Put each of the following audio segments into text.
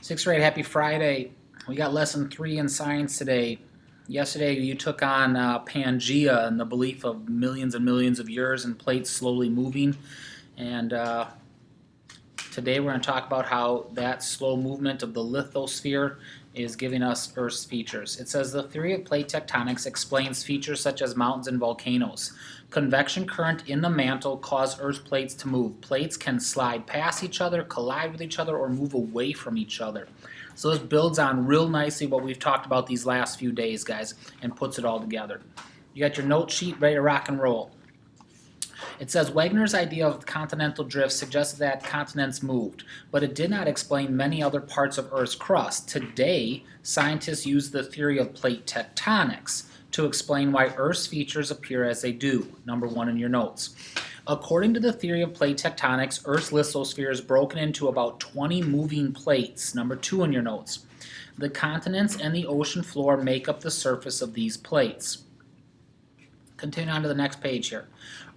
Sixth grade, happy Friday. We got lesson 3 in science today. Yesterday you took on Pangea and the belief of millions and millions of years and plates slowly moving. And today we're going to talk about how that slow movement of the lithosphere is giving us Earth's features. It says the theory of plate tectonics explains features such as mountains and volcanoes. Convection current in the mantle cause Earth's plates to move. Plates can slide past each other, collide with each other, or move away from each other. So this builds on real nicely what we've talked about these last few days, guys, and puts it all together. You got your note sheet ready to rock and roll. It says Wegener's idea of continental drift suggested that continents moved, but it did not explain many other parts of Earth's crust. Today, scientists use the theory of plate tectonics to explain why Earth's features appear as they do. Number 1 in your notes. According to the theory of plate tectonics, Earth's lithosphere is broken into about 20 moving plates. Number 2 in your notes. The continents and the ocean floor make up the surface of these plates. Continue on to the next page here.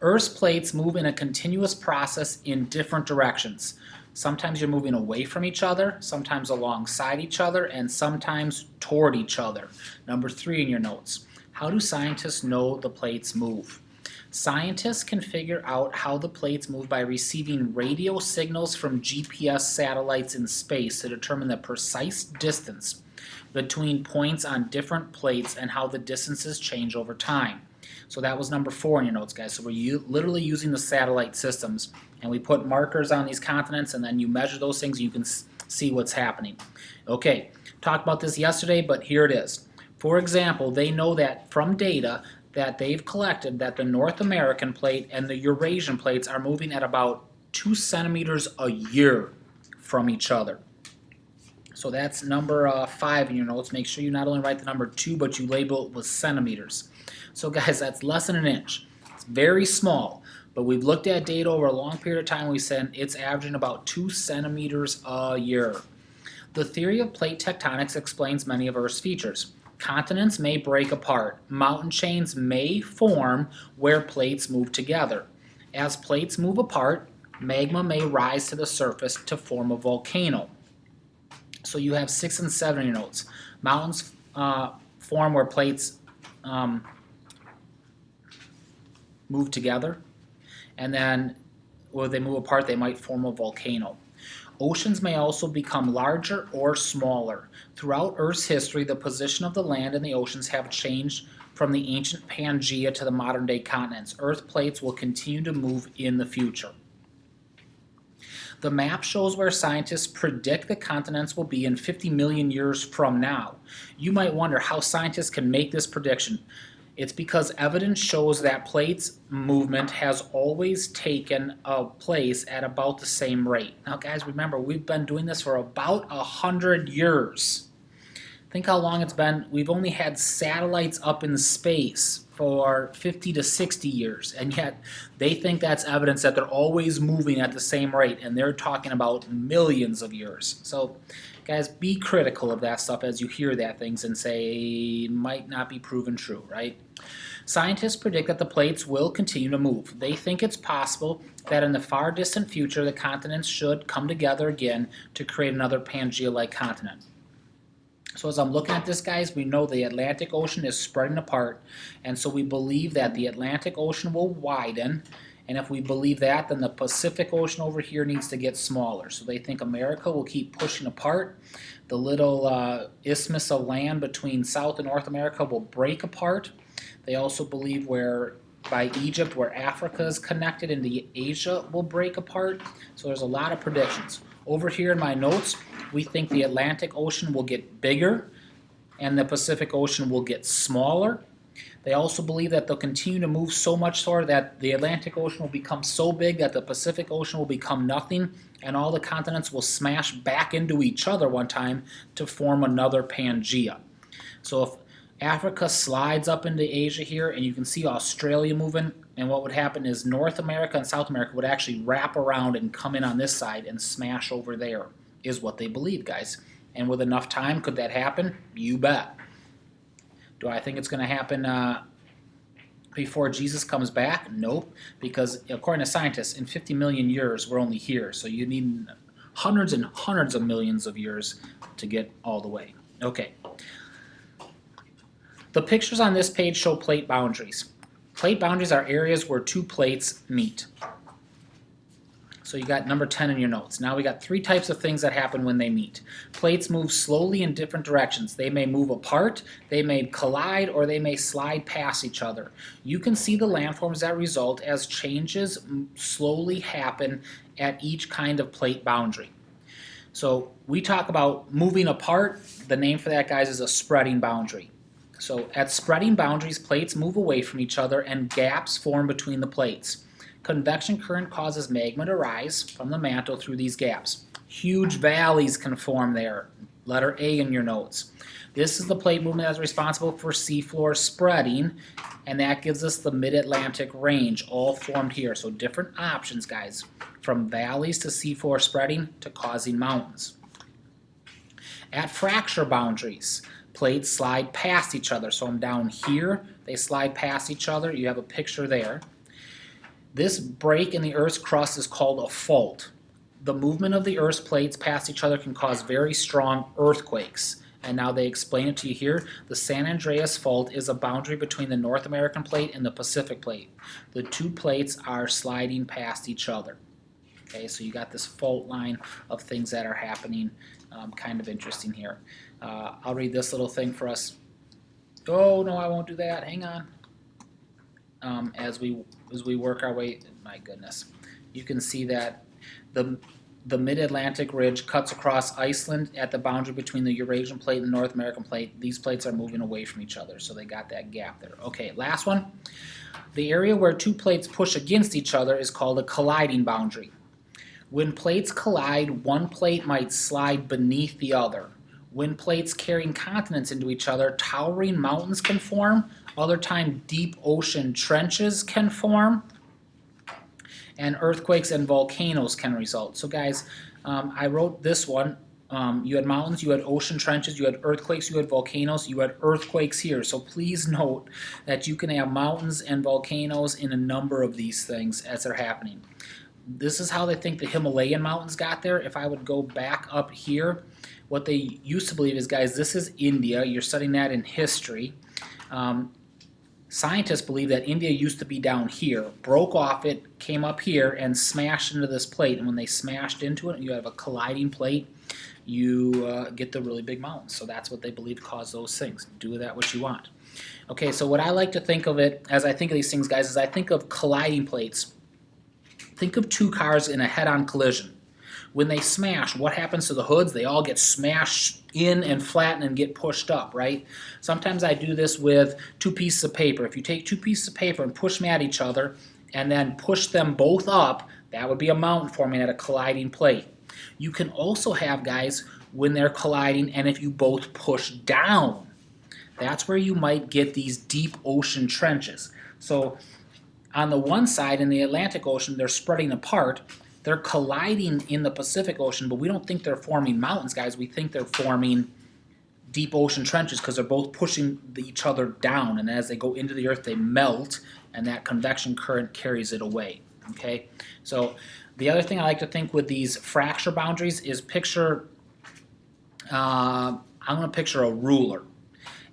Earth's plates move in a continuous process in different directions. Sometimes you're moving away from each other, sometimes alongside each other, and sometimes toward each other. Number 3 in your notes. How do scientists know the plates move? Scientists can figure out how the plates move by receiving radio signals from GPS satellites in space to determine the precise distance between points on different plates and how the distances change over time. So that was number 4 in your notes, guys. So we're literally using the satellite systems, and we put markers on these continents, and then you measure those things, and you can see what's happening. Okay, talked about this yesterday, but here it is. For example, they know that from data that they've collected that the North American plate and the Eurasian plates are moving at about 2 centimeters a year from each other. So that's number 5 in your notes. Make sure you not only write the number 2, but you label it with centimeters. So guys, that's less than an inch. It's very small, but we've looked at data over a long period of time. We said it's averaging about 2 centimeters a year. The theory of plate tectonics explains many of Earth's features. Continents may break apart. Mountain chains may form where plates move together. As plates move apart, magma may rise to the surface to form a volcano. So you have 6 and 7 in your notes. Mountains form where plates move together, and then where they move apart, they might form a volcano. Oceans may also become larger or smaller. Throughout Earth's history, the position of the land and the oceans have changed from the ancient Pangea to the modern-day continents. Earth plates will continue to move in the future. The map shows where scientists predict the continents will be in 50 million years from now. You might wonder how scientists can make this prediction. It's because evidence shows that plates movement has always taken place at about the same rate. Now guys, remember, we've been doing this for about 100 years. Think how long it's been. We've only had satellites up in space for 50 to 60 years, and yet they think that's evidence that they're always moving at the same rate, and they're talking about millions of years. So guys, be critical of that stuff as you hear that things and say might not be proven true, right? Scientists predict that the plates will continue to move. They think it's possible that in the far distant future the continents should come together again to create another Pangea-like continent. So as I'm looking at this, guys, we know the Atlantic Ocean is spreading apart, and so we believe that the Atlantic Ocean will widen, and if we believe that, then the Pacific Ocean over here needs to get smaller. So they think America will keep pushing apart. The little isthmus of land between South and North America will break apart. They also believe by Egypt, where Africa is connected into Asia, will break apart. So there's a lot of predictions. Over here in my notes, we think the Atlantic Ocean will get bigger and the Pacific Ocean will get smaller. They also believe that they'll continue to move so much so that the Atlantic Ocean will become so big that the Pacific Ocean will become nothing, and all the continents will smash back into each other one time to form another Pangea. So if Africa slides up into Asia here, and you can see Australia moving, and what would happen is North America and South America would actually wrap around and come in on this side and smash over there, is what they believe, guys. And with enough time, could that happen? You bet. Do I think it's going to happen before Jesus comes back? Nope, because according to scientists, in 50 million years, we're only here. So you need hundreds and hundreds of millions of years to get all the way. Okay. The pictures on this page show plate boundaries. Plate boundaries are areas where two plates meet. So you got number 10 in your notes. Now we got three types of things that happen when they meet. Plates move slowly in different directions. They may move apart, they may collide, or they may slide past each other. You can see the landforms that result as changes slowly happen at each kind of plate boundary. So we talk about moving apart. The name for that, guys, is a spreading boundary. So at spreading boundaries, plates move away from each other and gaps form between the plates. Convection current causes magma to rise from the mantle through these gaps. Huge valleys can form there. Letter A in your notes. This is the plate movement that's responsible for seafloor spreading, and that gives us the mid-Atlantic range, all formed here. So different options, guys, from valleys to seafloor spreading to causing mountains. At fracture boundaries, plates slide past each other. So I'm down here, they slide past each other. You have a picture there. This break in the Earth's crust is called a fault. The movement of the Earth's plates past each other can cause very strong earthquakes. And now they explain it to you here. The San Andreas Fault is a boundary between the North American plate and the Pacific plate. The two plates are sliding past each other. Okay, so you got this fault line of things that are happening. Kind of interesting here. I'll read this little thing for us. Oh, no, I won't do that. Hang on. As we work our way, my goodness, you can see that the mid-Atlantic ridge cuts across Iceland at the boundary between the Eurasian plate and the North American plate. These plates are moving away from each other, so they got that gap there. Okay, last one. The area where two plates push against each other is called a colliding boundary. When plates collide, one plate might slide beneath the other. When plates carrying continents into each other, towering mountains can form. Other time, deep ocean trenches can form. And earthquakes and volcanoes can result. So guys, I wrote this one. You had mountains, you had ocean trenches, you had earthquakes, you had volcanoes, you had earthquakes here. So please note that you can have mountains and volcanoes in a number of these things as they're happening. This is how they think the Himalayan mountains got there. If I would go back up here, what they used to believe is, guys, this is India. You're studying that in history. Scientists believe that India used to be down here, broke off it, came up here, and smashed into this plate. And when they smashed into it, you have a colliding plate, you get the really big mountains. So that's what they believe caused those things. Do with that what you want. Okay, so what I like to think of it, as I think of these things, guys, is I think of colliding plates. Think of two cars in a head-on collision. When they smash, what happens to the hoods? They all get smashed in and flatten and get pushed up, right? Sometimes I do this with two pieces of paper. If you take two pieces of paper and push them at each other and then push them both up, that would be a mountain forming at a colliding plate. You can also have, guys, when they're colliding and if you both push down, that's where you might get these deep ocean trenches. So on the one side, in the Atlantic Ocean, they're spreading apart. They're colliding in the Pacific Ocean, but we don't think they're forming mountains, guys. We think they're forming deep ocean trenches because they're both pushing each other down, and as they go into the earth, they melt, and that convection current carries it away, okay? So the other thing I like to think with these fracture boundaries is picture, I'm going to picture a ruler.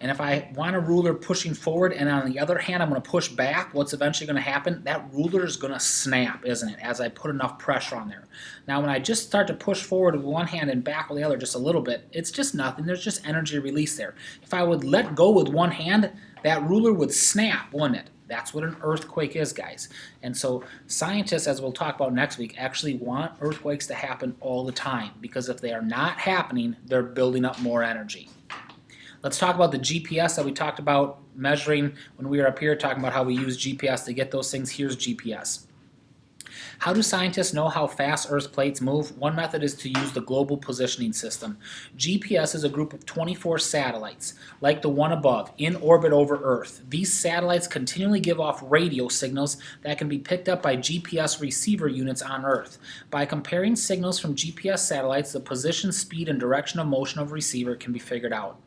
And if I want a ruler pushing forward and on the other hand I'm going to push back, what's eventually going to happen? That ruler is going to snap, isn't it, as I put enough pressure on there. Now when I just start to push forward with one hand and back with the other just a little bit, it's just nothing. There's just energy release there. If I would let go with one hand, that ruler would snap, wouldn't it? That's what an earthquake is, guys. And so scientists, as we'll talk about next week, actually want earthquakes to happen all the time because if they are not happening, they're building up more energy. Let's talk about the GPS that we talked about measuring when we were up here, talking about how we use GPS to get those things. Here's GPS. How do scientists know how fast Earth's plates move? One method is to use the Global Positioning System. GPS is a group of 24 satellites, like the one above, in orbit over Earth. These satellites continually give off radio signals that can be picked up by GPS receiver units on Earth. By comparing signals from GPS satellites, the position, speed, and direction of motion of a receiver can be figured out.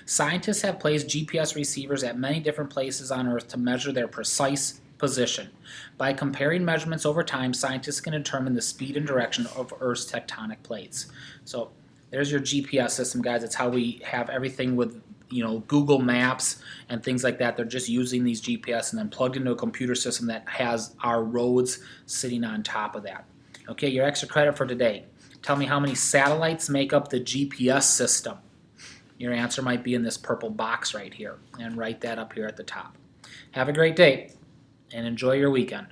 Scientists have placed GPS receivers at many different places on Earth to measure their precise position. By comparing measurements over time, scientists can determine the speed and direction of Earth's tectonic plates. So there's your GPS system, guys. It's how we have everything with Google Maps and things like that. They're just using these GPS and then plugged into a computer system that has our roads sitting on top of that. Okay, your extra credit for today. Tell me how many satellites make up the GPS system. Your answer might be in this purple box right here, and write that up here at the top. Have a great day and enjoy your weekend.